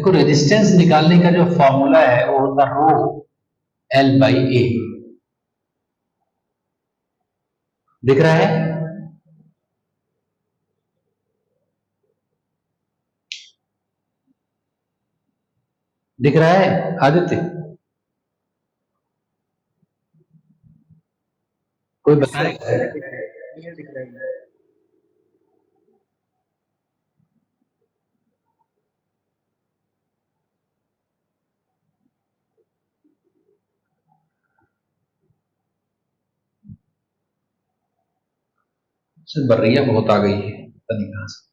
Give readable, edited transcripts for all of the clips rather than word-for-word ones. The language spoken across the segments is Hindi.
देखो रेजिस्टेंस निकालने का जो फॉर्मूला है वो होता है रो एल बाई ए। दिख रहा है? दिख रहा है आदित्य? कोई बताएगा? दिख रहा है। बर्रिया बहुत आ गई है, पता नहीं कहां से।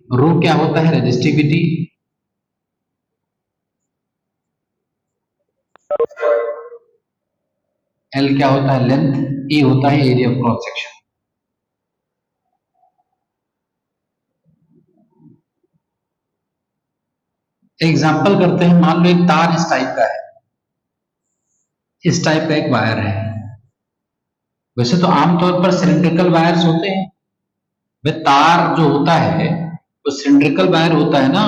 रो क्या होता है? रेजिस्टिविटी। एल क्या होता है? लेंथ। ए होता है area of cross section. Example करते हैं, मान लो एक तार इस टाइप का है, इस टाइप का एक वायर है। वैसे तो आमतौर पर सिलिंड्रिकल वायर्स होते हैं। वे तार जो होता है वो सिलिंड्रिकल वायर होता है ना।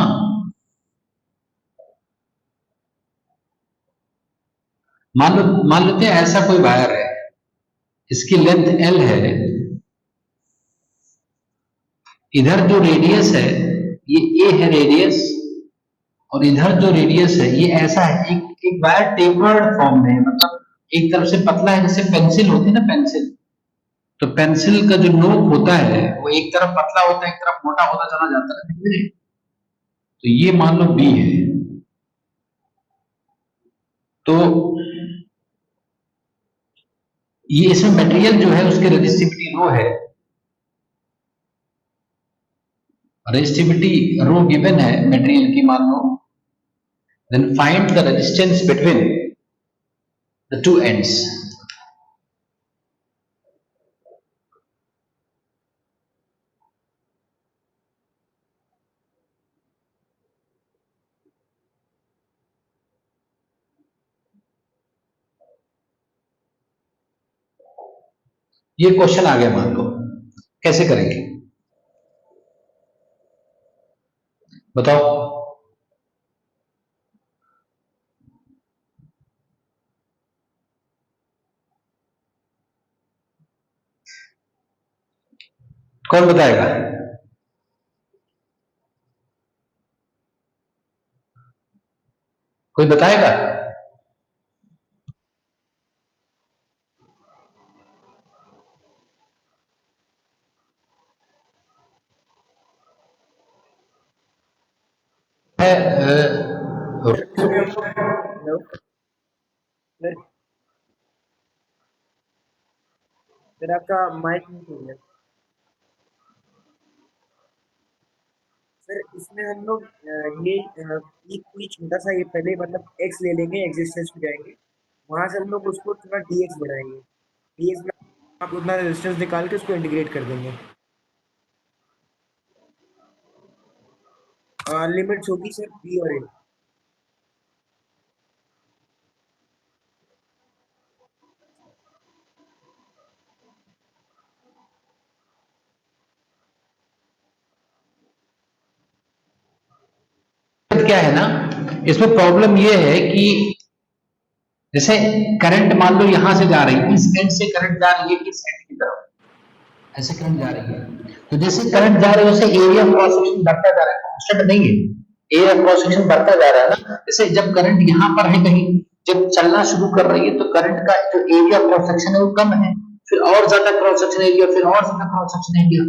मान लेते हैं ऐसा कोई वायर है, इसकी लेंथ एल है, इधर जो रेडियस है ये ए है रेडियस, और इधर जो रेडियस है ये ऐसा है। एक वायर टेपर्ड फॉर्म में है, मतलब एक तरफ से पतला है, जैसे पेंसिल होती है ना, पेंसिल। तो पेंसिल का जो नोक होता है वो एक तरफ पतला होता है, एक तरफ मोटा होता चला जाता है धीरे धीरे। तो ये मान लो बी है। तो ये इसमें मटेरियल जो है उसकी रेजिस्टिविटी रो है। रेजिस्टिविटी रो गिवन है मटेरियल की, मान लो। Then find the resistance between the two ends. ये क्वेश्चन आ गया, मान लो। कैसे करेंगे बताओ? कौन बताएगा? कोई बताएगा? है हेलो सर, आपका माइक नहीं खुल रहा। सर इसमें हम लोग ये कोई छोटा सा ये पहले मतलब एक्स ले लेंगे, एक्सिस्टेंस पे जाएंगे, वहां से हम लोग उसको थोड़ा डीएक्स बढ़ाएंगे। डीएक्स में आप उतना रेजिस्टेंस निकाल के उसको इंटीग्रेट कर देंगे। लिमिट्स होगी सर बी और ए। क्या है ना, इसमें प्रॉब्लम ये है कि जैसे करंट मान लो यहां से जा रही है, इस एंड से करंट जा रही है इस एंड की तरफ, ऐसे करंट जा रही है। तो जैसे करंट जा रही है वैसे एरिया ऑफ क्रॉस सेक्शन बढ़ता जा रहा है, कांस्टेंट नहीं है। एरिया ऑफ क्रॉस सेक्शन बढ़ता जा रहा है ना। जैसे जब करंट यहां पर है, कहीं जब चलना शुरू कर रही है तो करंट का जो एरिया ऑफ क्रॉस सेक्शन है वो कम है, फिर और ज्यादा क्रॉस सेक्शन एरिया, फिर और ज्यादा क्रॉस सेक्शन एरिया।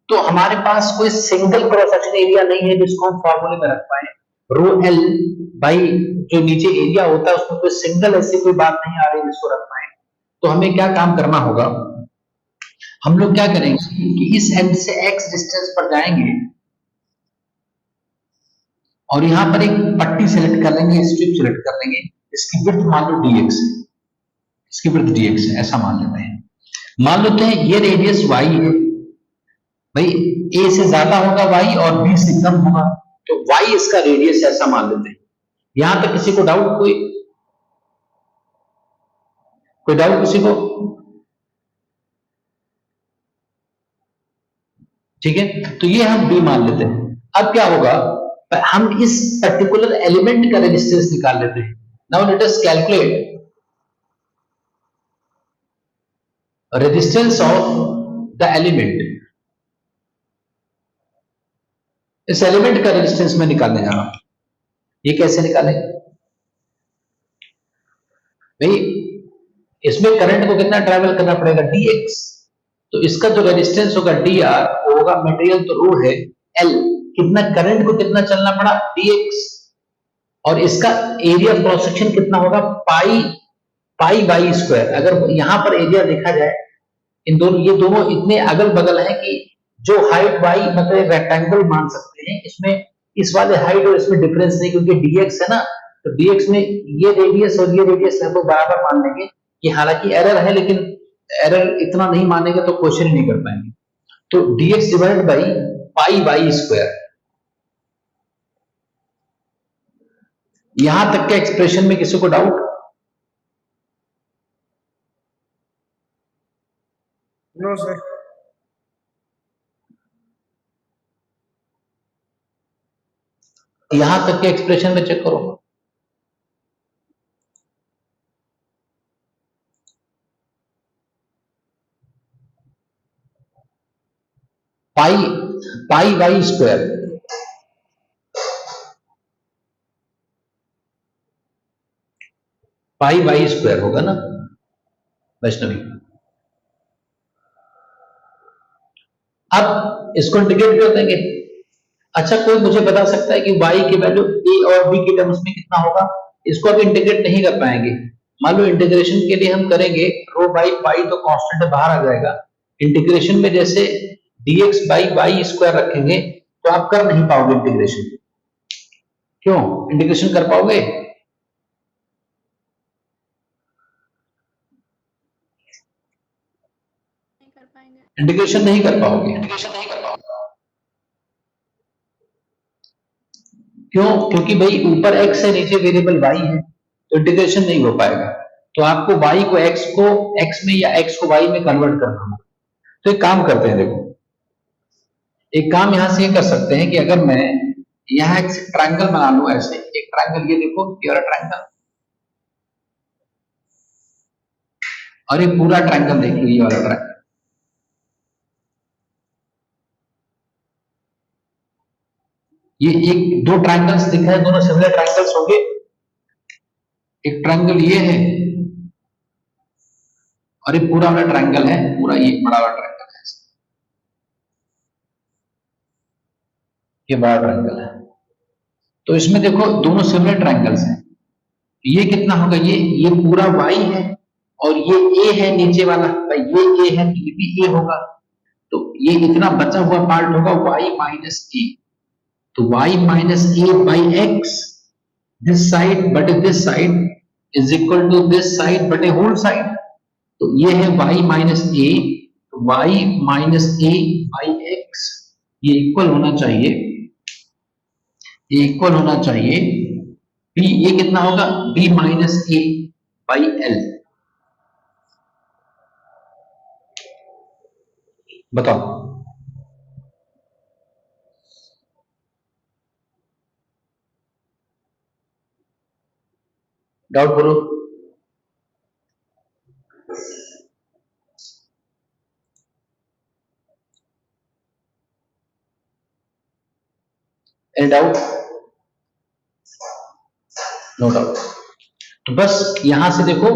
तो हमारे पास कोई सिंगल क्रॉस सेक्शन एरिया नहीं है जिसको हम फॉर्मूले में रख पाए। रो एल बाई जो नीचे एरिया होता है उसमें कोई सिंगल ऐसी कोई बात नहीं आ रही जिसको रख पाए। तो हमें क्या काम करना होगा, हम लोग क्या करेंगे कि इस एंड से एक्स डिस्टेंस पर जाएंगे और यहां पर एक पट्टी सेलेक्ट कर लेंगे, स्ट्रिप सेलेक्ट कर लेंगे, इसकी विड्थ मान लो dx है, इसकी विड्थ dx है, ऐसा मान लेते हैं। मान लेते हैं ये रेडियस y है, भाई ए से ज्यादा होगा वाई और बी से कम होगा, तो वाई इसका रेडियस है, ऐसा मान लेते हैं। यहां तक किसी को डाउट? कोई डाउट किसी को? ठीक है, तो ये हम बी मान लेते हैं। अब क्या होगा, हम इस पर्टिकुलर एलिमेंट का रेजिस्टेंस निकाल लेते हैं। Now let us calculate resistance of the element. इस एलिमेंट का रेजिस्टेंस मैं निकालने जा रहा हूं। ये कैसे निकालें भाई? इसमें करंट को कितना ट्रेवल करना पड़ेगा, dx। तो इसका जो रेजिस्टेंस होगा dr, वो होगा, मटेरियल तो रो है, l। कितना करंट को कितना चलना पड़ा, dx। और इसका एरिया क्रॉस सेक्शन कितना होगा, पाई पाई बाई स्क्वायर। अगर यहां पर एरिया देखा जाए, इन दोनों, ये दोनों इतने अगल बगल हैं कि जो हाइट वाई मतलब रेक्टेंगल मान सकते हैं। इसमें इस वाले हाइट और इसमें डिफरेंस नहीं, क्योंकि dx है ना, तो dx में ये रेडियस और ये रेडियस है तो बराबर मान लेंगे। कि हालांकि एरर है, लेकिन एरर इतना नहीं मानेंगे तो क्वेश्चन ही नहीं कर पाएंगे। तो dx divided by pi by square. यहां तक के एक्सप्रेशन में किसी को डाउट? No sir. यहां तक के एक्सप्रेशन में चेक करो। Pi pi by square, pi by square होगा ना वैष्णवी? अब इसको इंटीग्रेट कर देंगे। अच्छा, कोई मुझे बता सकता है कि y की वैल्यू a और b के टर्म्स में कितना होगा? इसको अभी इंटीग्रेट नहीं कर पाएंगे। मान लो इंटीग्रेशन के लिए हम करेंगे रो बाई पाई, तो कांस्टेंट बाहर आ जाएगा। इंटीग्रेशन में जैसे dx बाई वाई स्क्वायर रखेंगे तो आप कर नहीं पाओगे इंटीग्रेशन। क्यों इंटीग्रेशन कर पाओगे? इंटीग्रेशन नहीं कर पाओगे। क्यों? क्योंकि भाई ऊपर x है, नीचे वेरिएबल y है, तो इंटीग्रेशन नहीं हो पाएगा। तो आपको y को x में या x को y में कन्वर्ट करना होगा। तो एक काम करते हैं, देखो, एक काम यहां से ये कर सकते हैं कि अगर मैं यहां एक ट्रायंगल बना लूं, ऐसे एक ट्रायंगल, ये देखो ये वाला ट्रायंगल, और ये पूरा ट्रायंगल देख लो, ये वाला ट्रायंगल। ये एक दो ट्रायंगल्स दिखा है, दोनों सिमिलर ट्रायंगल्स होंगे। एक ट्रायंगल ये है और ये पूरा वाला ट्रायंगल है, पूरा ये बड़ा वाला ट्रायंगल है, ये बड़ा ट्रायंगल है। तो इसमें देखो दोनों सिमिलर ट्रायंगल्स हैं। ये कितना होगा, ये पूरा y है और ये a है नीचे वाला, भाई ये a है तो ये भी a होगा। तो ये इतना बचा हुआ पार्ट होगा y माइनस a। तो y minus a by x, this side बटे this side is equal to this side बटे होल साइड। तो ये है y माइनस a, तो y minus a by x, ये इक्वल होना चाहिए, ये इक्वल होना चाहिए b। ये कितना होगा, b minus a by L. बताओ। डाउट करो। Any doubt? No doubt. तो बस यहां से देखो,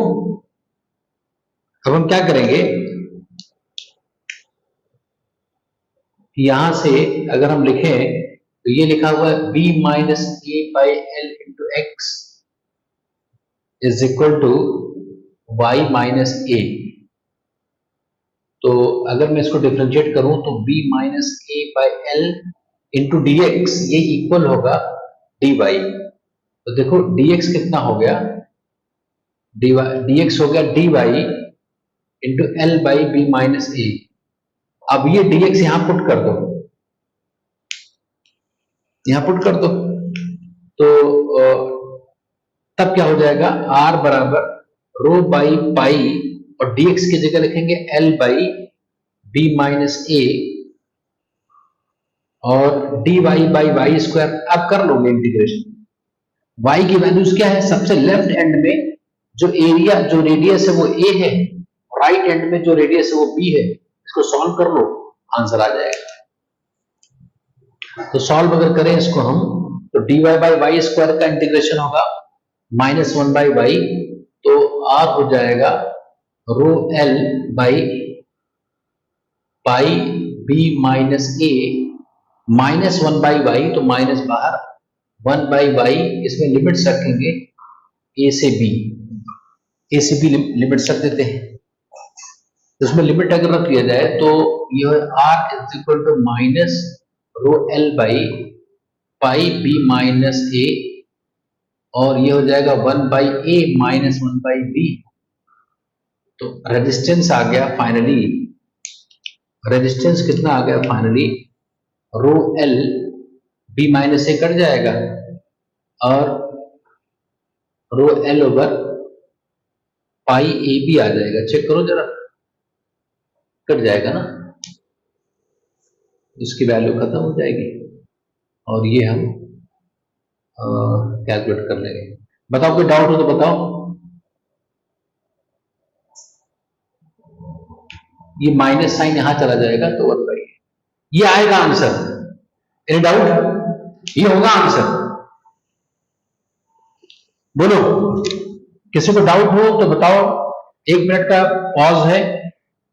अब हम क्या करेंगे, यहां से अगर हम लिखें तो ये लिखा हुआ है b minus a by l into x is equal to y minus a. तो अगर मैं इसको डिफरेंशिएट करूं तो b minus a by l into d x, ये इक्वल होगा dy। तो देखो dx कितना हो गया, dx हो गया dy into l by b minus a. अब ये dx यहां पुट कर दो, यहां पुट कर दो, तो तब क्या हो जाएगा, r बराबर रो बाई पाई, और dx की जगह लिखेंगे l by b minus a, और dy बाई वाई स्क्वायर। अब कर लोगे इंटीग्रेशन। y की वैल्यूज क्या है, सबसे लेफ्ट एंड में जो एरिया, जो रेडियस है वो a है, राइट एंड में जो रेडियस है वो b है। इसको सॉल्व कर लो, आंसर आ जाएगा। तो सॉल्व अगर करें इसको हम, तो dy बाई वाई स्क्वायर का इंटीग्रेशन होगा -1 बाई वाई, तो r हो जाएगा rho l by pi b minus A, -1 by Y, तो माइनस बाहर, 1 बाई वाई, इसमें लिमिट्स रखेंगे a से b, a से b लिमिट्स रख देते हैं। तो इसमें लिमिट अगर रख लिया जाए तो यह r is equal to minus rho l by pi b minus a, और ये हो जाएगा 1 by a minus 1 by b. तो रेजिस्टेंस आ गया फाइनली, रेजिस्टेंस कितना आ गया finally, rho l b minus a cut जाएगा, और rho l over pi a b आ जाएगा। चेक करो जरा, कट जाएगा ना, इसकी वैल्यू खत्म हो जाएगी, और ये हम कैलकुलेट कर लेंगे। बताओ कोई डाउट हो तो बताओ। ये माइनस साइन यहां चला जाएगा, तो 1 बाई, ये आएगा आंसर। एनी डाउट, ये होगा आंसर, बोलो। किसी को डाउट हो तो बताओ, 1 मिनट का पॉज है,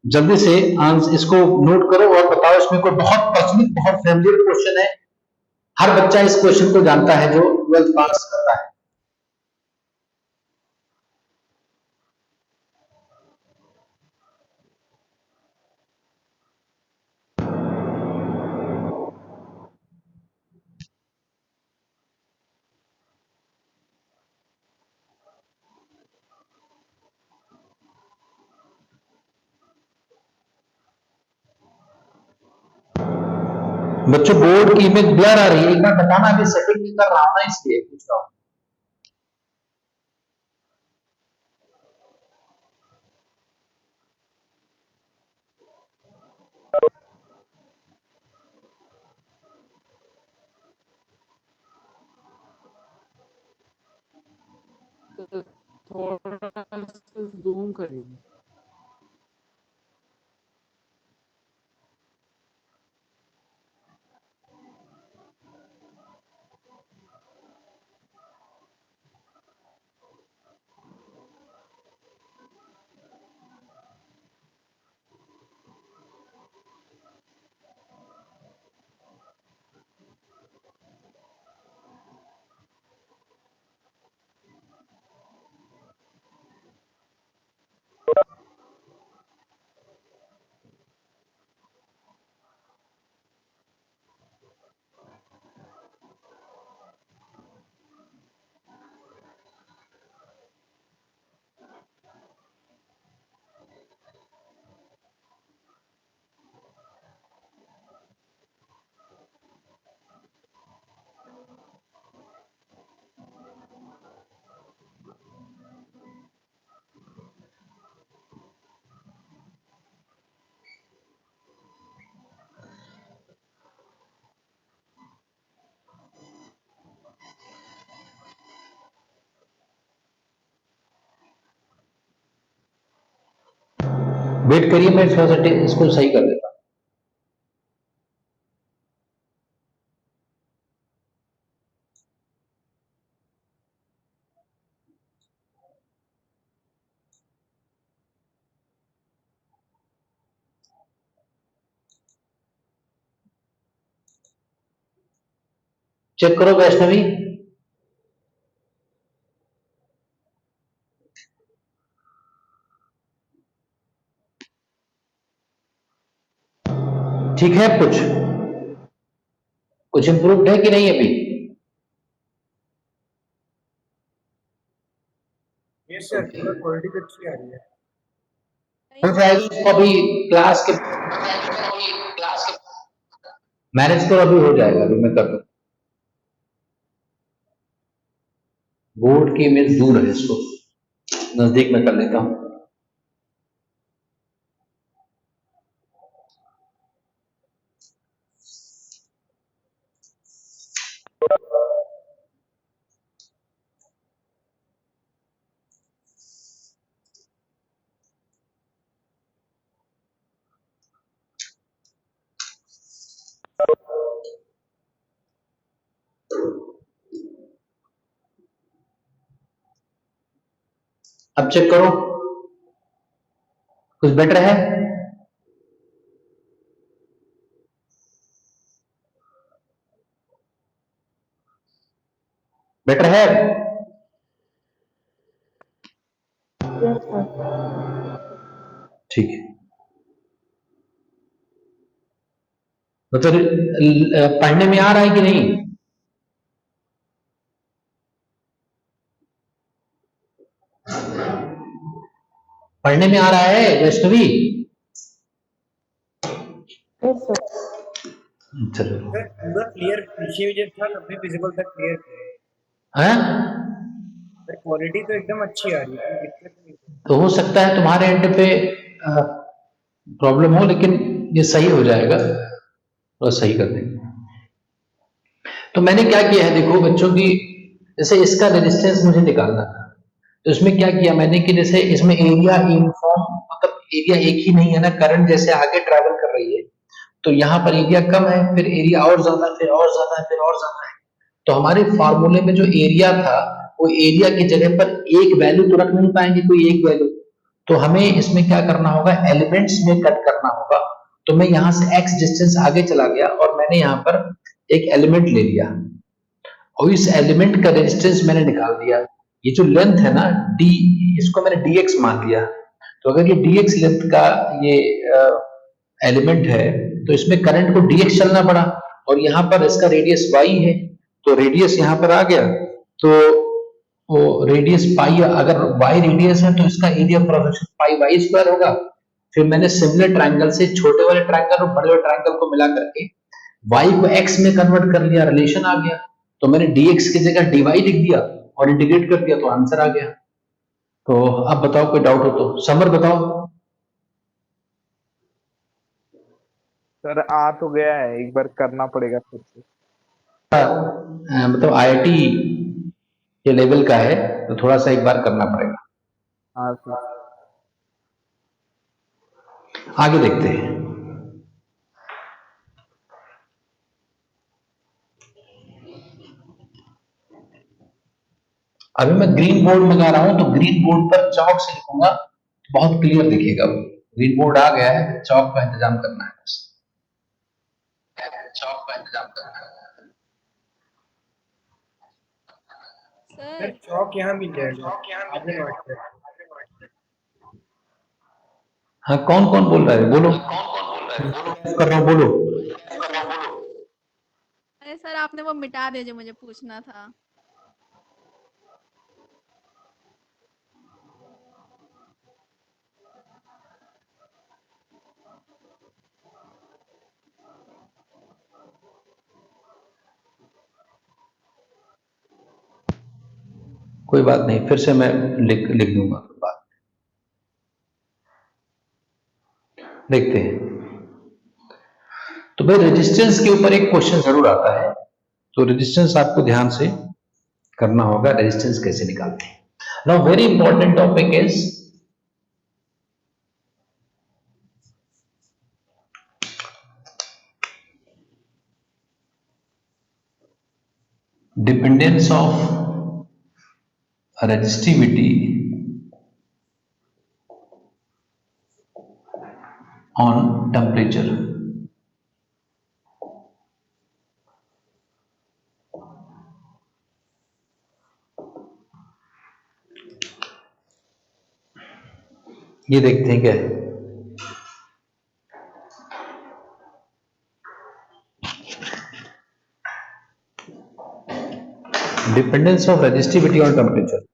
जल्दी से आंसर इसको नोट करो और बताओ। इसमें कोई बहुत प्रचलित, बहुत फैमिलियर क्वेश्चन है, हर बच्चा इस क्वेश्चन को जानता है जो 12th पास करता है। बच्चों बोर्ड की इमेज ब्लर आ रही है, एक बार बताना, अभी सेटिंग नहीं कर रहा हूं ना, इसलिए पूछ रहा हूं। तो थोड़ा सा जूम करेंगे। वेट करिए, मैं थोड़ा सा इसको सही कर देता हूं। चेक करो वैष्णवी, ठीक है, कुछ इंप्रूव्ड है कि नहीं अभी? यस सर, थोड़ा क्वालिटी अच्छी आ रही है। हो जाएगी इसको अभी क्लास के मैनेज करो, अभी हो जाएगा, अभी मैं कर दूँ। बोर्ड की इमेज दूर है, इसको नजदीक में कर लेता हूँ। अब चेक करो, कुछ बेटर है? बेटर है? Yes sir. ठीक है। मतलब पढ़ने में आ रहा है कि नहीं? पढ़ने में आ रहा है वैष्णवी? Yes sir. चलो। सर पूरा क्लियर पीछे जब था तब भी विजिबल था, क्लियर था। हैं? सर क्वालिटी तो एकदम अच्छी आ रही है, कोई दिक्कत नहीं है। तो हो सकता है तुम्हारे एंड पे प्रॉब्लम हो, लेकिन ये सही हो जाएगा, थोड़ा सही कर देंगे। तो मैंने क्या किया है, देखो बच्चों की, जैसे इसका रेजिस्टेंस मुझे निकालना था, तो इसमें क्या किया मैंने कि जैसे इसमें एरिया यूनिफॉर्म, मतलब एरिया एक ही नहीं है ना, करंट जैसे आगे ट्रैवल कर रही है, तो यहाँ पर एरिया कम है, फिर एरिया और ज्यादा, फिर और ज्यादा, फिर और ज्यादा है। तो हमारे फार्मूले में जो एरिया था, वो एरिया की जगह पर एक वैल्यू तो रख नहीं पाएंगे, कोई एक वैल्यू, तो हमें इसमें क्या करना होगा, एलिमेंट्स में कट करना होगा। तो मैं यहाँ से x डिस्टेंस आगे चला गया और मैंने यहाँ पर एक एलिमेंट ले लिया, और इस एलिमेंट का रेजिस्टेंस मैंने निकाल दिया। ये जो लेंथ है ना d, इसको मैंने dx मान लिया। तो अगर ये dx लेंथ का ये एलिमेंट है, तो इसमें करंट को dx चलना पड़ा, और यहाँ पर इसका रेडियस y है, तो रेडियस यहाँ पर आ गया, तो वो रेडियस पाई, अगर y रेडियस है तो इसका एरिया क्रॉस सेक्शन पाई वाई स्क्वायर होगा। फिर मैंने सिमिलर ट्रायंगल से छोटे वाले ट्रायंगल और बड़े वाले ट्रायंगल को मिला करके y को x में कन्वर्ट कर लिया, रिलेशन आ गया, तो मैंने dx की जगह dy लिख दिया और इंटीग्रेट कर दिया, तो आंसर आ गया। तो अब बताओ, कोई डाउट हो तो समर बताओ। सर आ तो गया है, एक बार करना पड़ेगा फिर से। मतलब आईआईटी के लेवल का है, तो थोड़ा सा एक बार करना पड़ेगा। हाँ सर। आगे देखते हैं। अभी मैं ग्रीन बोर्ड मंगा रहा हूं, तो ग्रीन बोर्ड पर चौक से लिखूंगा तो बहुत क्लियर दिखेगा। ग्रीन बोर्ड आ गया है, चौक का इंतजाम करना है बस। चौक का इंतजाम करना है। सर सर चौक यहाँ मिल जाएगा, आपने नोट कर। हाँ, कौन कौन बोल रहा है, बोलो। कर रहा हूँ, बोलो। अरे सर आपने वो मिटा दिया जो मुझे पूछना था। कोई बात नहीं, फिर से मैं लिख लिख दूंगा बात। देखते हैं। तो भाई रेजिस्टेंस के ऊपर एक क्वेश्चन जरूर आता है, तो रेजिस्टेंस आपको ध्यान से करना होगा, रेजिस्टेंस कैसे निकालते हैं। Now very important topic is dependence of resistivity on temperature. ये देखते हैं क्या है। Dependence of resistivity on temperature.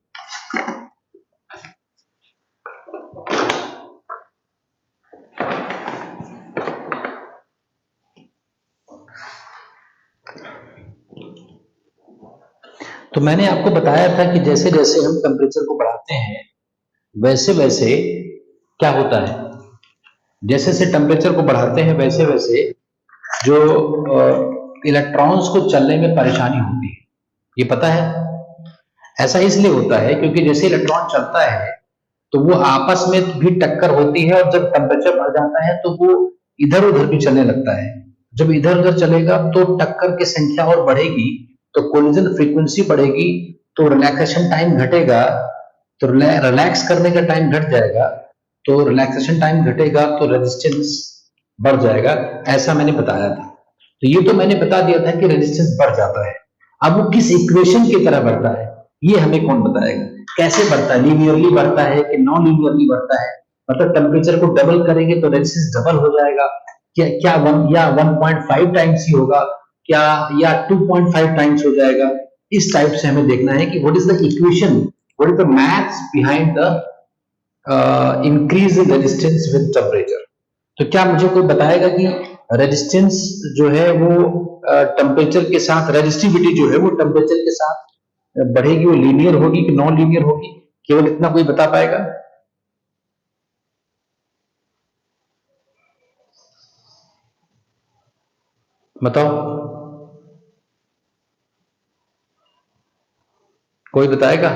तो मैंने आपको बताया था कि जैसे जैसे हम टेम्परेचर को बढ़ाते हैं वैसे वैसे क्या होता है, जैसे जैसे टेम्परेचर को बढ़ाते हैं वैसे वैसे जो इलेक्ट्रॉन्स को चलने में परेशानी होती है, ये पता है। ऐसा इसलिए होता है क्योंकि जैसे इलेक्ट्रॉन चलता है तो वो आपस में भी टक्कर होती है, और जब टेम्परेचर बढ़ जाता है तो वो इधर उधर भी चलने लगता है। जब इधर उधर चलेगा तो टक्कर की संख्या और बढ़ेगी, तो कोलिजन फ्रीक्वेंसी बढ़ेगी, तो रिलैक्सेशन टाइम घटेगा, तो रिलैक्स करने का टाइम घट जाएगा, तो रिलैक्सेशन टाइम घटेगा तो रेजिस्टेंस बढ़ जाएगा। ऐसा मैंने बताया था। तो ये तो मैंने बता दिया था कि रेजिस्टेंस बढ़ जाता है। अब वो किस इक्वेशन की तरह बढ़ता है ये हमें कौन बताएगा, कैसे बढ़ता है, लीनियरली बढ़ता है कि नॉन लीनियरली बढ़ता है, मतलब टेम्परेचर को डबल करेंगे तो रेजिस्टेंस डबल हो जाएगा, क्या क्या 1.5 टाइम्स ही होगा क्या, या 2.5 टाइम्स हो जाएगा। इस टाइप से हमें देखना है कि what is the equation, what is the maths behind the increase in resistance with temperature. तो क्या मुझे कोई बताएगा कि रेजिस्टेंस जो है वो टेम्परेचर के साथ, रेजिस्टिविटी जो है वो टेम्परेचर के साथ बढ़ेगी, वो लीनियर होगी कि नॉन लीनियर होगी, केवल इतना कोई बता पाएगा? बताओ, कोई बताएगा?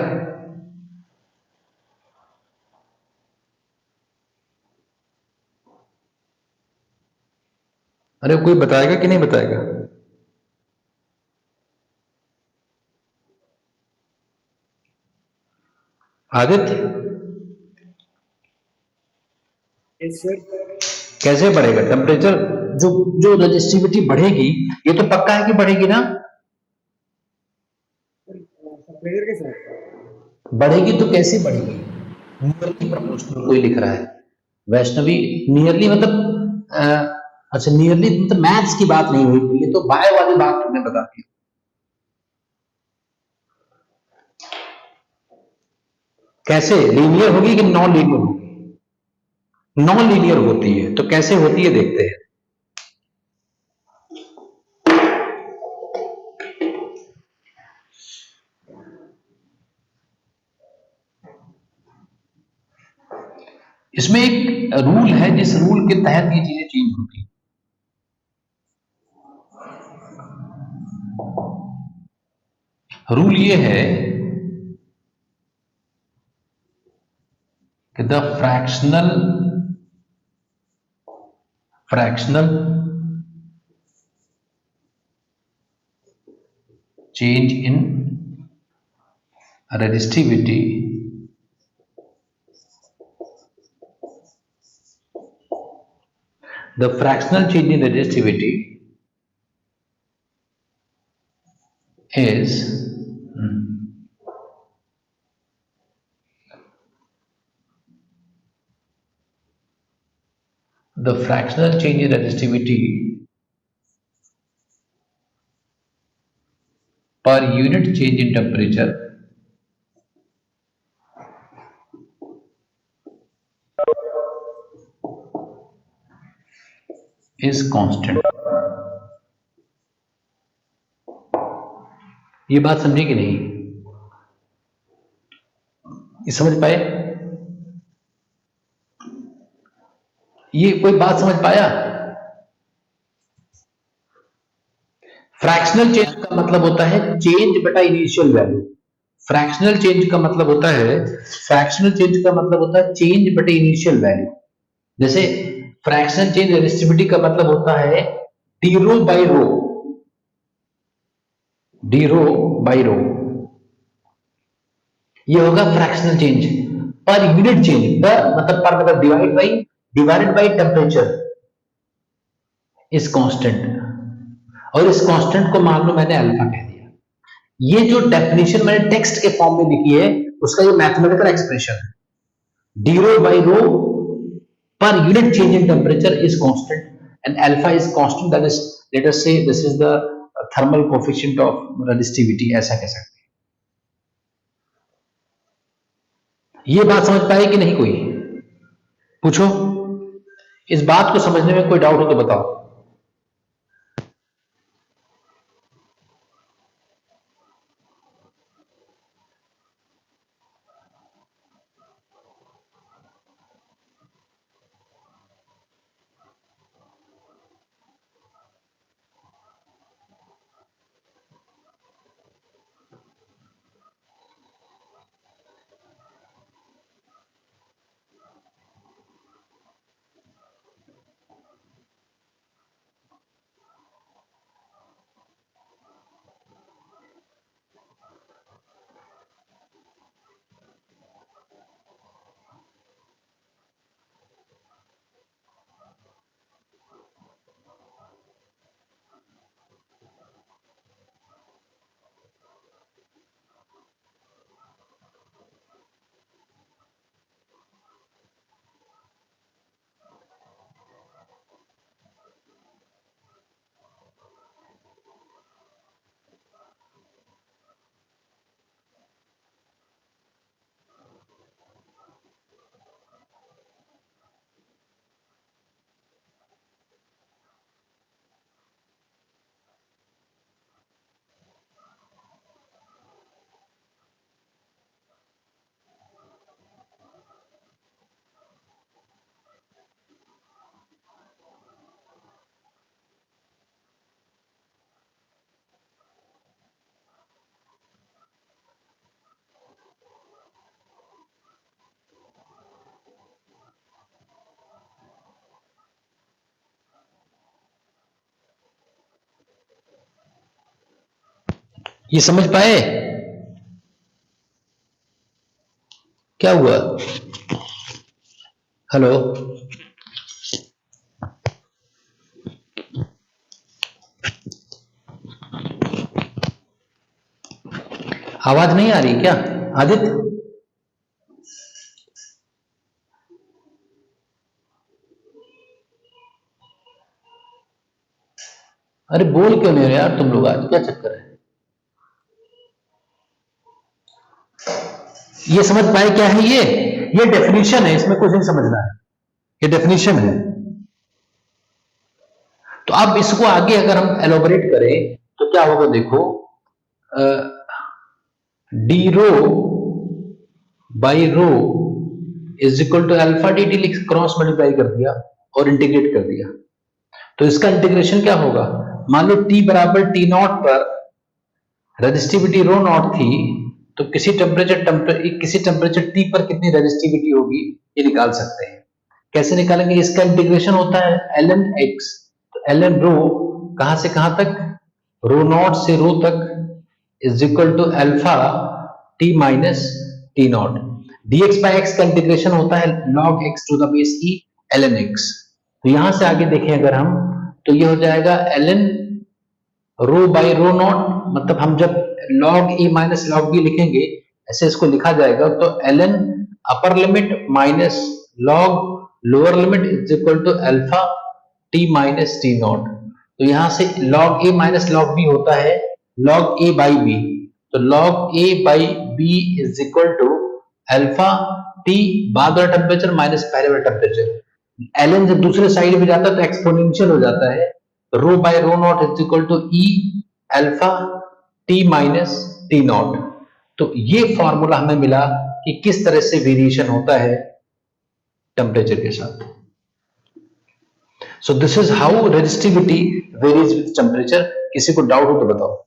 अरे कोई बताएगा कि नहीं बताएगा? Aditya, yes sir. कैसे बढ़ेगा टेम्परेचर? जो जो रेजिस्टिविटी बढ़ेगी, ये तो पक्का है कि बढ़ेगी ना? टेम्परेचर के साथ बढ़ेगी तो कैसे बढ़ेगी? नियरली प्रोपोर्शनल कोई लिख रहा है। वैष्णवी, नियरली मतलब अच्छा नियरली मतलब मैथ्स की बात नहीं हुई, ये तो बाय वाली बात तुमने बता दी। कैसे, लीनियर होगी कि नॉन लीनियर होगी? नॉन लीनियर होती है, तो कैसे होती है देखते हैं। इसमें एक रूल है जिस रूल के तहत ये चीजें चेंज होती है। रूल ये है कि the fractional change in resistivity the fractional change in resistivity is the fractional change in resistivity per unit change in temperature is constant। ये बात समझे कि नहीं? ये समझ पाए? ये कोई बात समझ पाया? फ्रैक्शनल चेंज का मतलब होता है चेंज बटा इनिशियल वैल्यू। फ्रैक्शनल चेंज का मतलब होता है चेंज बटे इनिशियल वैल्यू। जैसे फ्रैक्शनल चेंज रेजिस्टिविटी का मतलब होता है D rho by rho, D rho by rho, ये होगा fractional change. Per unit change, per मतलब divided by temperature is constant, और इस कांस्टेंट को मान लो मैंने अल्फा कह दिया। ये जो डेफिनेशन मैंने टेक्स्ट के फॉर्म में लिखी है उसका ये मैथमेटिकल एक्सप्रेशन है, D rho by rho per unit change in temperature is constant and alpha is constant, that is, let us say this is the thermal coefficient of resistivity, ऐसा कह सकते हैं। ये बात समझ पाए कि नहीं? कोई पूछो, इस बात को समझने में कोई डाउट हो तो बताओ। ये समझ पाए? क्या हुआ? हेलो, आवाज नहीं आ रही क्या आदित्य? अरे बोल क्यों नहीं रहे यार तुम लोग, आज क्या चक्कर है? ये समझ पाए क्या है ये डेफिनेशन है, इसमें कुछ नहीं समझना है, ये डेफिनेशन है। तो अब इसको आगे अगर हम एलोबरेट करें तो क्या होगा, देखो D rho by rho is equal to alpha D T, cross multiply कर दिया और इंटीग्रेट कर दिया, तो इसका इंटीग्रेशन क्या होगा, मान लो टी बराबर टी नॉट पर रेजिस्टिविटी रो नॉट थी, तो किसी टेम्परेचर टी पर कितनी रेजिस्टिविटी होगी ये निकाल सकते हैं। कैसे निकालेंगे? इसका इंटीग्रेशन होता है ln x, तो ln रो कहां से कहां तक, रो नॉट से रो तक is equal to alpha T minus T naught, dx by x का इंटीग्रेशन होता है log x to the base e ln x। तो यहां से आगे देखें अगर हम, तो ये हो जाएगा ln rho by rho naught, मतलब हम जब log e माइनस log b लिखेंगे ऐसे इसको लिखा जाएगा, तो ln upper limit minus log lower limit is equal to alpha t minus T naught. तो यहां से log a minus log b होता है log a बाई b, तो log a by b is equal to alpha t बाद वाला टेम्परेचर माइनस पहले वाला टेम्परेचर। ln जब दूसरे साइड में जाता है तो एक्सपोनेंशियल हो जाता है, rho by rho naught is equal to e alpha t minus T naught. तो ये फॉर्मूला हमें मिला कि किस तरह से वेरिएशन होता है टेम्परेचर के साथ। So this is how resistivity varies with temperature. किसी को डाउट हो तो बताओ,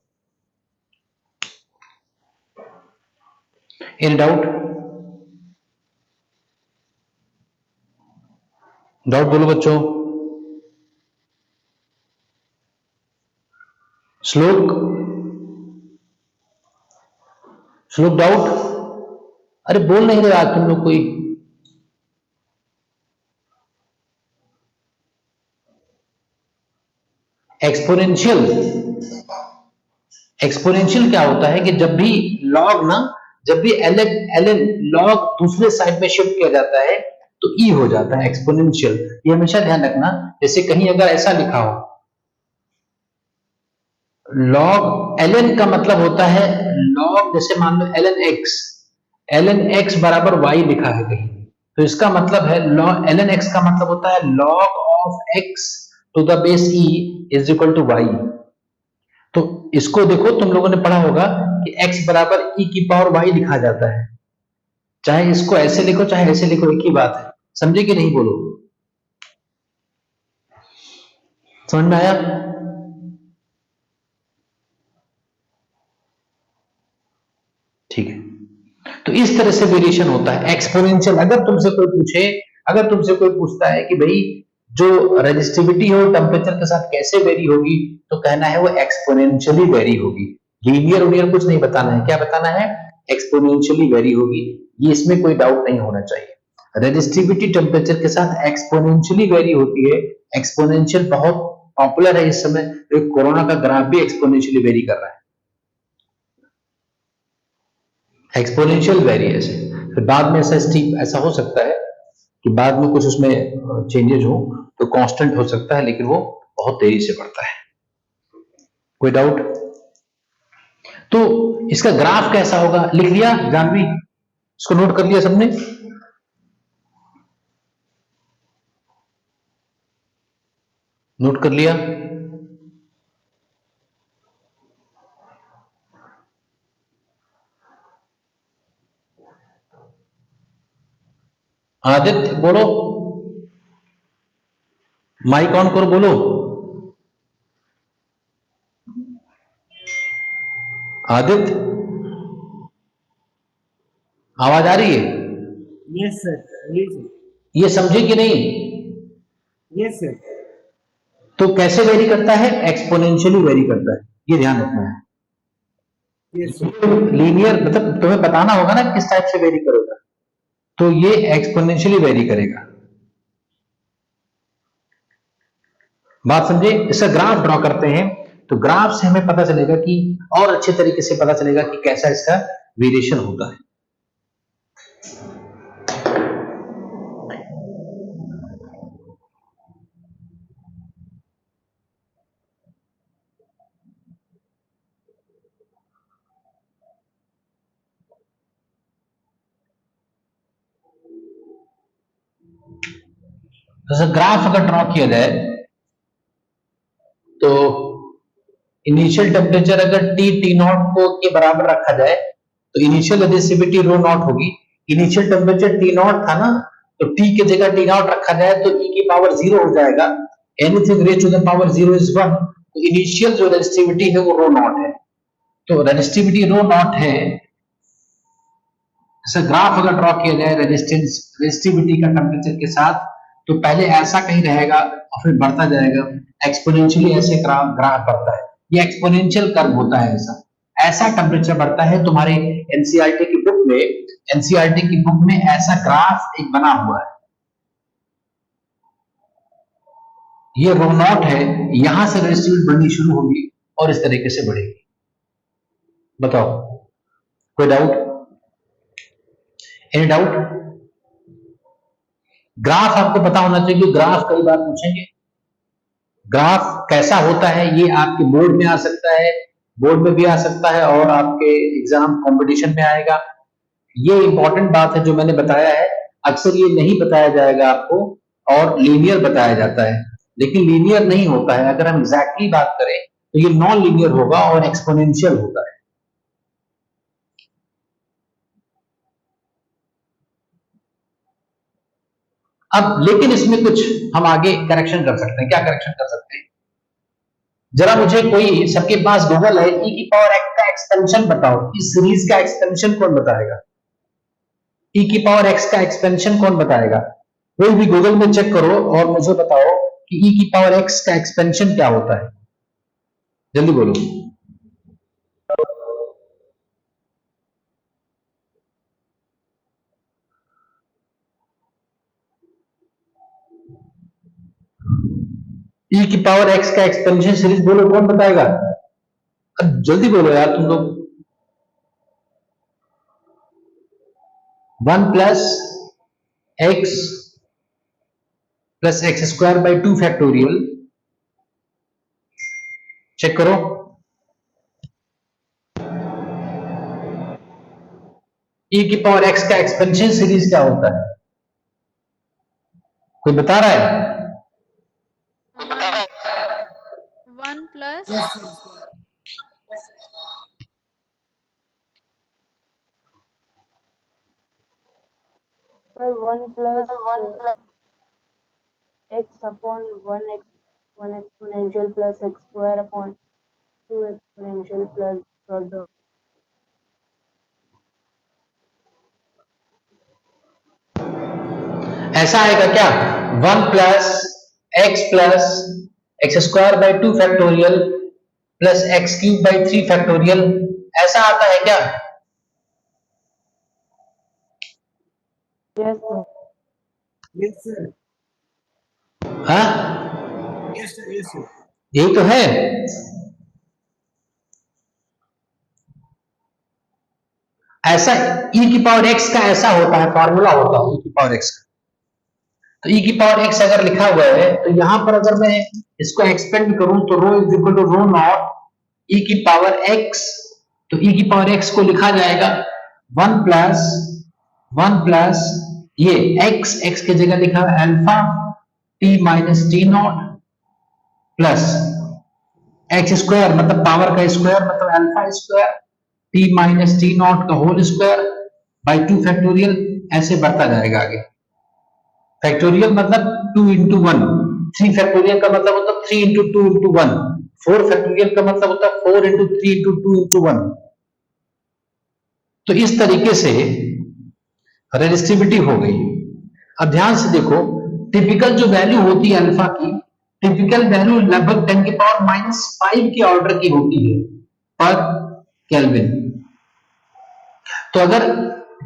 एनी डाउट? डाउट बोलो बच्चों। श्लोक, श्लोक डाउट? अरे बोल नहीं रहे आज तुम लोग कोई। एक्सपोनेंशियल, एक्सपोनेंशियल क्या होता है कि जब भी लॉग ना, जब भी ln लॉग दूसरे साइड में शिफ्ट किया जाता है तो e हो जाता है एक्सपोनेंशियल। ये हमेशा ध्यान रखना, जैसे कहीं अगर ऐसा लिखा हो लॉग ln का मतलब होता है लॉग, जैसे मान लो ln x बराबर y लिखा है कहीं, तो इसका मतलब है ln x का मतलब होता है log of x to the base e is equal to y। तो इसको देखो, तुम लोगों ने पढ़ा होगा कि x बराबर e की पावर y लिखा जाता है, चाहे इसको ऐसे लिखो चाहे ऐसे लिखो एक ही बात है। समझे कि नहीं? बोलो, समझ में आया? ठीक है, तो इस तरह से वेरिएशन होता है एक्सपोनेंशियल। अगर तुमसे कोई पूछता है कि भाई जो रेजिस्टिविटी हो टेम्परेचर के साथ कैसे वेरी होगी, तो कहना है वो एक्सपोनेंशियली वेरी होगी। लीनियर उनियर कुछ नहीं बताना है, क्या बताना है? एक्सपोनेंशियली वेरी होगी। ये इसमें कोई डाउट नहीं होना चाहिए। रेजिस्टिविटी टेम्परेचर के साथ एक्सपोनेंशियली वेरी होती है। एक्सपोनेंशियल बहुत पॉपुलर है इस समय, तो कोरोना का ग्राफ भी एक्सपोनेंशियली वेरी कर रहा है। एक्सपोनेंशियल वेरिएशन, फिर बाद में ऐसा हो सकता है कि बाद में कुछ उसमें चेंजेस हो तो कांस्टेंट हो सकता है, लेकिन वो बहुत तेजी से बढ़ता है। कोई डाउट? तो इसका ग्राफ कैसा होगा लिख लिया जानवी? इसको नोट कर लिया सबने? नोट कर लिया? आदित्य बोलो, माइक ऑन करो, बोलो। आदित्य, आवाज आ रही है? यस सर, ये समझे कि नहीं? Yes sir. तो कैसे वेरी करता है? एक्सपोनेंशियली वेरी करता है, ये ध्यान रखना है। यस सर, लीनियर मतलब तुम्हें बताना होगा ना किस टाइप से वेरी करेगा, तो ये एक्सपोनेंशियली वेरी करेगा। बात समझे? इसका ग्राफ ड्रॉ करते हैं, तो ग्राफ से हमें पता चलेगा कि और अच्छे तरीके से पता चलेगा कि कैसा इसका वेरिएशन होता है। तो ग्राफ अगर ड्रॉ किया जाए तो इनिशियल टेम्परेचर अगर टी नॉट को के बराबर रखा जाए तो इनिशियल रेजिस्टिविटी रो नॉट होगी। इनिशियल टेम्परेचर टी नॉट था ना, तो टी की जगह टी नॉट रखा जाए तो ई की पावर 0 हो जाएगा। Anything raise to the power 0 is 1, तो इनिशियल जो रेजिस्टिविटी है वो रो नॉट है। तो रेजिस्टिविटी रो नॉट है। ऐसा ग्राफ अगर ड्रॉ किया जाए रेजिस्टिविटी का टेम्परेचर के साथ, तो पहले ऐसा कहीं रहेगा और फिर बढ़ता जाएगा, एक्सपोनेंशियली ऐसे ग्राफ बढ़ता है। ये एक्सपोनेंशियल कर्व होता है। ऐसा टेम्परेचर बढ़ता है। तुम्हारे एनसीईआरटी की बुक में ऐसा ग्राफ एक बना हुआ है। ये रो नॉट है, यहां से रेजिस्टिविटी बढ़नी शुरू होगी और इस तरीके से बढ़ेगी। बताओ, कोई डाउट? Any doubt? ग्राफ आपको पता होना चाहिए। ग्राफ कई बार पूछेंगे। ग्राफ कैसा होता है ये आपके बोर्ड में आ सकता है, बोर्ड में भी आ सकता है और आपके एग्जाम कंपटीशन में आएगा। ये इंपॉर्टेंट बात है जो मैंने बताया है। अक्सर ये नहीं बताया जाएगा आपको और लीनियर बताया जाता है, लेकिन लीनियर नहीं होता है। अगर हम एग्जैक्टली बात करें तो ये नॉन लीनियर होगा और एक्सपोनेंशियल होता है। अब लेकिन इसमें कुछ हम आगे करेक्शन कर सकते हैं। क्या करेक्शन कर सकते हैं? जरा मुझे कोई, सबके पास गूगल है, ई की पावर एक्स का एक्सपेंशन बताओ। इस सीरीज का एक्सपेंशन कौन बताएगा? ई की पावर एक्स का एक्सपेंशन कौन बताएगा? कोई भी गूगल में चेक करो और मुझे बताओ कि ई की पावर एक्स का एक्सपेंशन क्या होता है। जल्दी बोलो। ई की पावर एक्स का एक्सपेंशन सीरीज बोलो, कौन बताएगा? अब जल्दी बोलो यार तुम लोग। 1 plus X square by 2 factorial. Check करो। ई की पावर एक्स का एक्सपेंशन सीरीज क्या होता है? कोई बता रहा है? 1 plus yes sir, Sir, 1 plus x upon 1 exponential plus x square upon 2 exponential plus dot dot. ऐसा आएगा क्या? 1 plus X square by 2 factorial plus x cube by 3 factorial, ऐसा आता है क्या? Yes, sir. यस सर, हाँ, यस सर, यस सर, यही तो है। ऐसा ई की पावर एक्स का ऐसा होता है, फॉर्मूला होता है ई की पावर एक्स का। तो ई की पावर एक्स अगर लिखा हुआ है तो यहां पर अगर मैं इसको एक्सपेंड करूं तो rho is equal to rho naught e की पावर एक्स। तो ई की पावर एक्स को लिखा जाएगा 1 प्लस ये एक्स की जगह लिखा है alpha T minus T not plus X square मतलब पावर का स्क्वायर मतलब alpha square T minus T not का होल स्क्वायर बाई 2 फैक्टोरियल। ऐसे बढ़ता जाएगा आगे। फैक्टोरियल मतलब 2 इंटू 1, 3 फैक्टोरियल का मतलब होता है 3 इंटू 2 इंटू 1, 4 फैक्टोरियल का मतलब होता है 4 इंटू 3 इंटू 2 इंटू 1। तो इस तरीके से रेजिस्टिविटी हो गई। अब ध्यान से देखो, टिपिकल जो वैल्यू होती है अल्फा की, टिपिकल वैल्यू लगभग 10 की पावर -5 के ऑर्डर की होती है पर केल्विन। तो अगर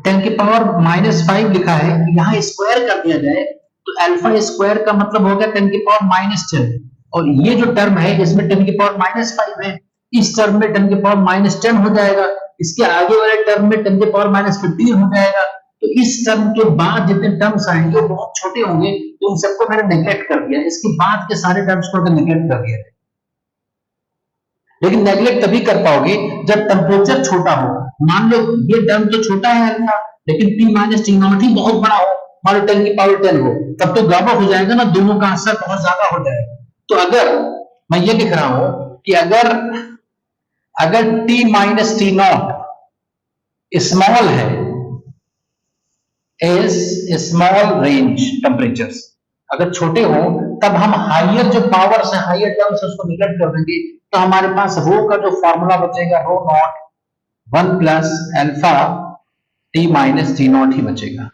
10 की पावर -5 लिखा है, यहाँ स्क्वायर कर दिया जाए तो अल्फा स्क्वायर का मतलब हो गया 10 की पावर -10, और ये जो टर्म है इसमें 10 की पावर -5 है, इस टर्म में 10 की पावर -10 हो जाएगा, इसके आगे वाले टर्म में 10 की पावर -15 हो जाएगा। तो इस टर्म के बाद जितने टर्म्स आएंगे वो बहुत छोटे होंगे, तो उन सबको मैंने नेग्लेक्ट कर दिया, इसके बाद के सारे टर्म्स को नेग्लेक्ट कर दिया। लेकिन नेग्लेक्ट तभी कर पाओगे जब टेम्परेचर छोटा हो। मान लो ये टर्म तो छोटा है अल्फा, लेकिन T माइनस टी नॉट ही बहुत बड़ा हो, मान लो 10 की पावर 10 हो, तब तो गामा हो जाएगा ना, दोनों का आंसर बहुत ज्यादा हो जाएगा। तो अगर मैं ये लिख रहा हूं कि अगर T minus T not small है, इज स्मॉल रेंज टेम्परेचर्स, अगर छोटे हो तब हम हाइयर जो पावर्स है, हाइयर टर्म्स है, उसको निगलेक्ट कर देंगे, तो हमारे पास रो का जो फॉर्मूला बचेगा rho naught 1 plus alpha T minus T naught ही बचेगा।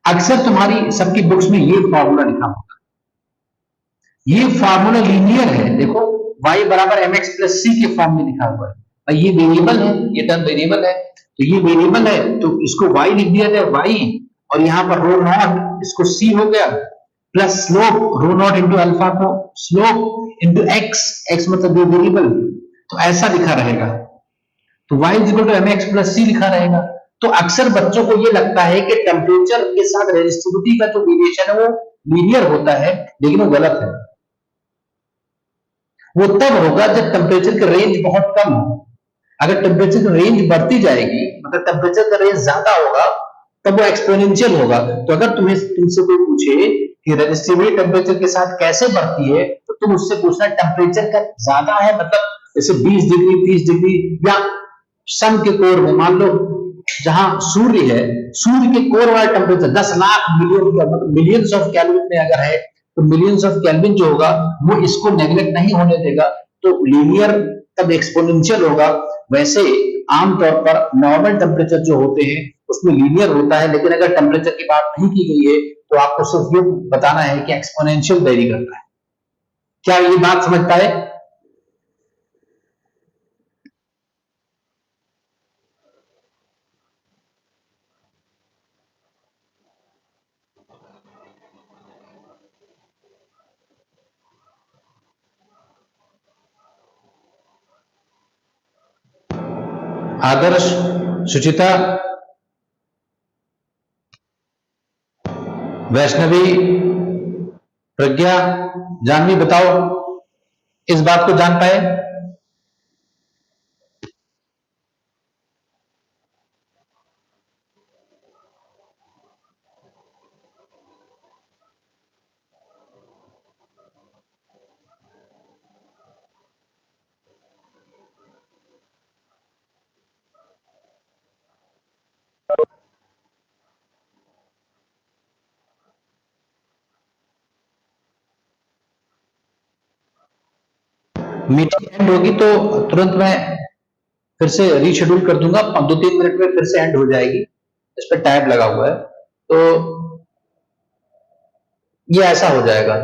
अक्सर तुम्हारी सबकी बुक्स में ये फॉर्मूला लिखा होगा, ये फॉर्मूला लीनियर है, देखो y बराबर mx प्लस c के फॉर्म में लिखा हुआ है, और ये वेरिएबल है, ये टर्म वेरिएबल है, तो ये वेरिएबल है तो इसको y लिख दिया जाए y, और यहां पर रो नॉट इसको c हो गया, plus slope rho naught into alpha को स्लोप इंटू x मतलब ये वेरिएबल, तो ऐसा लिखा रहेगा, तो y equal to mx plus c लिखा रहेगा। तो अक्सर बच्चों को ये लगता है कि टेम्परेचर के साथ रेजिस्टिविटी का जो वेरिएशन है वो लीनियर होता है, लेकिन वो गलत है। वो तब होगा जब टेम्परेचर की रेंज बहुत कम हो। अगर टेम्परेचर की रेंज बढ़ती जाएगी, मतलब टेम्परेचर का रेंज ज्यादा होगा, तब वो एक्सपोनेंशियल होगा। तो अगर तुमसे कोई पूछे कि रेजिस्टिविटी टेम्परेचर के साथ कैसे बढ़ती है, तो तुम उससे पूछना टेम्परेचर का ज्यादा है, मतलब जैसे 20 डिग्री 30 डिग्री, या सन के कोर में मान लो जहां सूर्य है, सूर्य के कोर वाला टेम्परेचर 10 लाख मिलियन का मतलब मिलियंस ऑफ केल्विन में अगर है, तो मिलियंस ऑफ केल्विन जो होगा वो इसको नेग्लेक्ट नहीं होने देगा, तो लीनियर तब एक्सपोनेंशियल होगा। वैसे आमतौर पर नॉर्मल टेम्परेचर जो होते हैं उसमें लीनियर होता है, लेकिन अगर टेम्परेचर की बात नहीं की गई है तो आपको सिर्फ ये बताना है कि एक्सपोनेंशियल वेरी करता है। क्या ये बात समझ पाए? आदर्श, सुचिता, वैष्णवी, प्रज्ञा, जानवी, बताओ इस बात को जान पाए? मीटिंग एंड होगी तो तुरंत मैं फिर से रीशेड्यूल कर दूंगा, 2-3 मिनट में फिर से एंड हो जाएगी, इस पर टाइम लगा हुआ है, तो ये ऐसा हो जाएगा।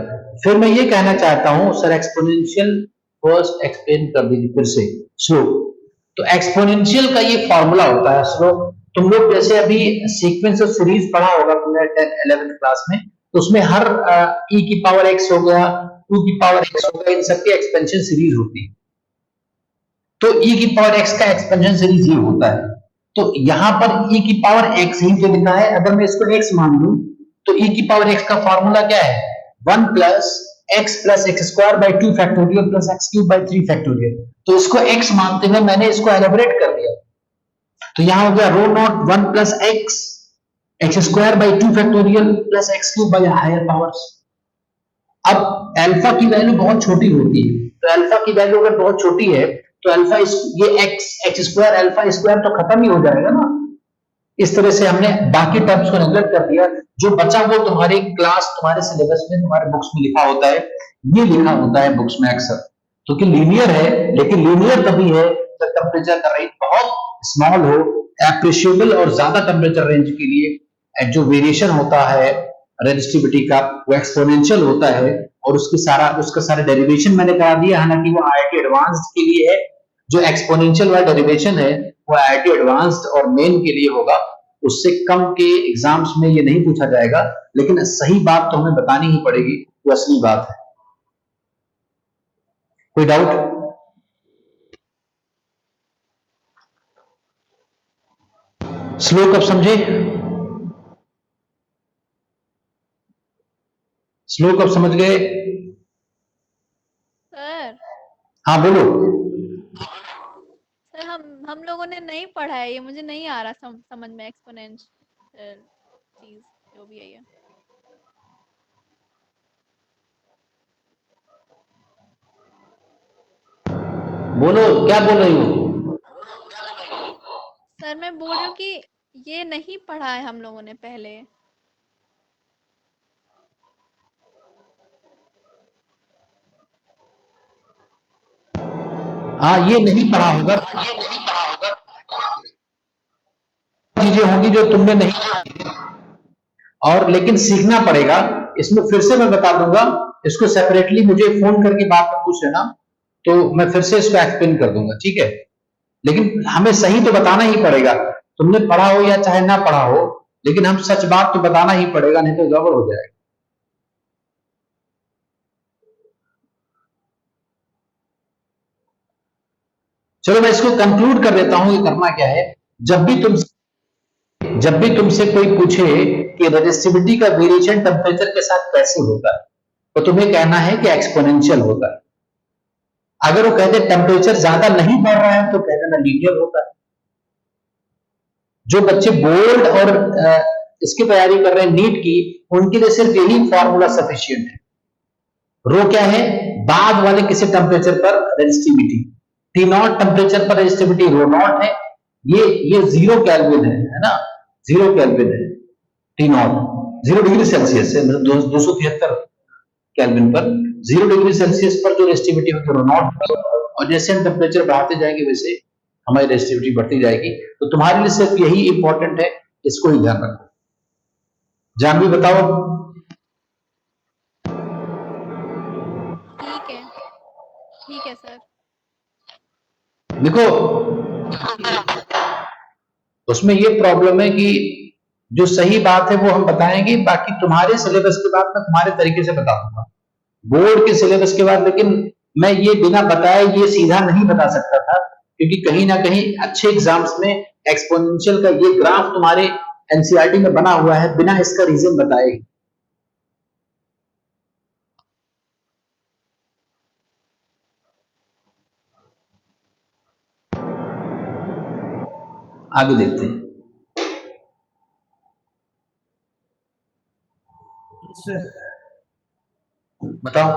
फिर मैं ये कहना चाहता हूं सर, एक्सपोनेंशियल फर्स्ट एक्सप्लेन कर दीजिए फिर से स्लोप। तो एक्सपोनेंशियल का ये फॉर्मूला होता है स्लोप। तुम लोग जैसे अभी सीक्वेंस ऑफ सीरीज पढ़ा होगा तुमने 10th-11th क्लास में, तो उसमें हर e की पावर x हो गया, 2 की पावर x हो गया, इन सबकी एक्सपेंशन सीरीज होती है। तो e की पावर x का एक्सपेंशन सीरीज ये होता है। तो यहां पर e की पावर x ही जो लिखा है, अगर मैं इसको x मान लूं तो e की पावर x का फॉर्मूला क्या है? 1 plus x plus X square by 2 factorial plus x cube by 3 factorial. तो इसको x मानते हुए मैंने इसको एलेबोरेट कर दिया, तो यहां हो गया rho naught 1 plus x x square by 2 factorial plus x cube by higher powers. अब अल्फा की वैल्यू बहुत छोटी होती है, तो अल्फा की वैल्यू अगर बहुत छोटी है तो अल्फा ये एक्स स्क्वायर अल्फा स्क्वायर तो खत्म ही हो जाएगा ना। इस तरह से हमने बाकी टर्म्स को नेगलेक्ट कर दिया, जो बचा वो तुम्हारी क्लास, तुम्हारे सिलेबस में, तुम्हारे बुक्स में लिखा होता है, ये लिखा होता है बुक्स में अक्सर। तो कि लीनियर है, लेकिन लीनियर तभी है जब टेम्परेचर का रेंज बहुत स्मॉल हो, एप्रिशिएबल और ज्यादा टेम्परेचर रेंज के लिए जो वेरिएशन होता है रेजिस्टिविटी का वो एक्सपोनेंशियल होता है, और उसका सारा डेरिवेशन मैंने करा दिया, हालांकि वो IIT एडवांस के लिए है। जो एक्सपोनेंशियल वाला डेरिवेशन है वो IIT एडवांस्ड और मेन के लिए होगा, उससे कम के एग्जाम्स में ये नहीं पूछा जाएगा, लेकिन सही बात तो हमें बतानी ही पड़ेगी, वो असली बात है। कोई डाउट? श्लोक अब समझे? श्लोक अब समझ गए? सर हाँ बोलो। सर हम लोगों ने नहीं पढ़ा है ये, मुझे नहीं आ रहा समझ में एक्सपोनेंशियल चीज जो भी है ये। बोलो, क्या बोल रही हो? सर मैं बोल रही हूँ कि ये नहीं पढ़ा है हम लोगों ने पहले। हाँ, ये नहीं पढ़ा होगा, चीजें होंगी जो तुमने नहीं, और लेकिन सीखना पड़ेगा। इसमें फिर से मैं बता दूंगा, इसको सेपरेटली मुझे फोन करके बात में पूछ लेना, तो मैं फिर से इसको एक्सप्लेन कर दूंगा, ठीक है? लेकिन हमें सही तो बताना ही पड़ेगा, तुमने पढ़ा हो या चाहे ना पढ़ा हो, लेकिन हम सच बात तो बताना ही पड़ेगा, नहीं तो गड़बड़ हो जाएगा। चलो मैं इसको कंक्लूड कर देता हूं कि करना क्या है। जब भी तुमसे कोई पूछे कि रेजिस्टिविटी का वेरिएशन टेम्परेचर के साथ कैसे होता है, तो तुम्हें कहना है कि एक्सपोनेंशियल होता है। अगर वो कहते टेम्परेचर ज्यादा नहीं बढ़ रहा है, तो कह देना लीनियर होता है। जो बच्चे बोर्ड और इसकी तैयारी कर रहे हैं नीट की, उनके लिए सिर्फ यही फॉर्मूला सफिशियंट है। रो क्या है? बाद वाले किसी टेम्परेचर पर रेजिस्टिविटी, टी नॉट टेम्परेचर पर रेजिस्टिविटी रो नॉट है। ये 0 केल्विन है ना, 0 केल्विन है टी नॉट, 0 डिग्री सेल्सियस है, मतलब 273 केल्विन पर। 0 डिग्री सेल्सियस पर जो रेजिस्टिविटी होगी रो नॉट, और जैसे हम टेम्परेचर बढ़ाते जाएंगे वैसे हमारी रेजिस्टिविटी बढ़ती जाएगी। तो तुम्हारे लिए सिर्फ यही इंपॉर्टेंट है, इसको ही ध्यान रखो। जानवी बताओ। ठीक है सर। देखो, उसमें ये प्रॉब्लम है कि जो सही बात है वो हम बताएंगे, बाकी तुम्हारे सिलेबस के बाद मैं तुम्हारे तरीके से बता दूंगा, बोर्ड के सिलेबस के बाद। लेकिन मैं ये बिना बताए ये सीधा नहीं बता सकता था, क्योंकि कहीं ना कहीं अच्छे एग्जाम्स में एक्सपोनेंशियल का ये ग्राफ तुम्हारे एनसीईआरटी में बना हुआ है, बिना इसका रीजन बताए। आगे देखते हैं, सर बताओ।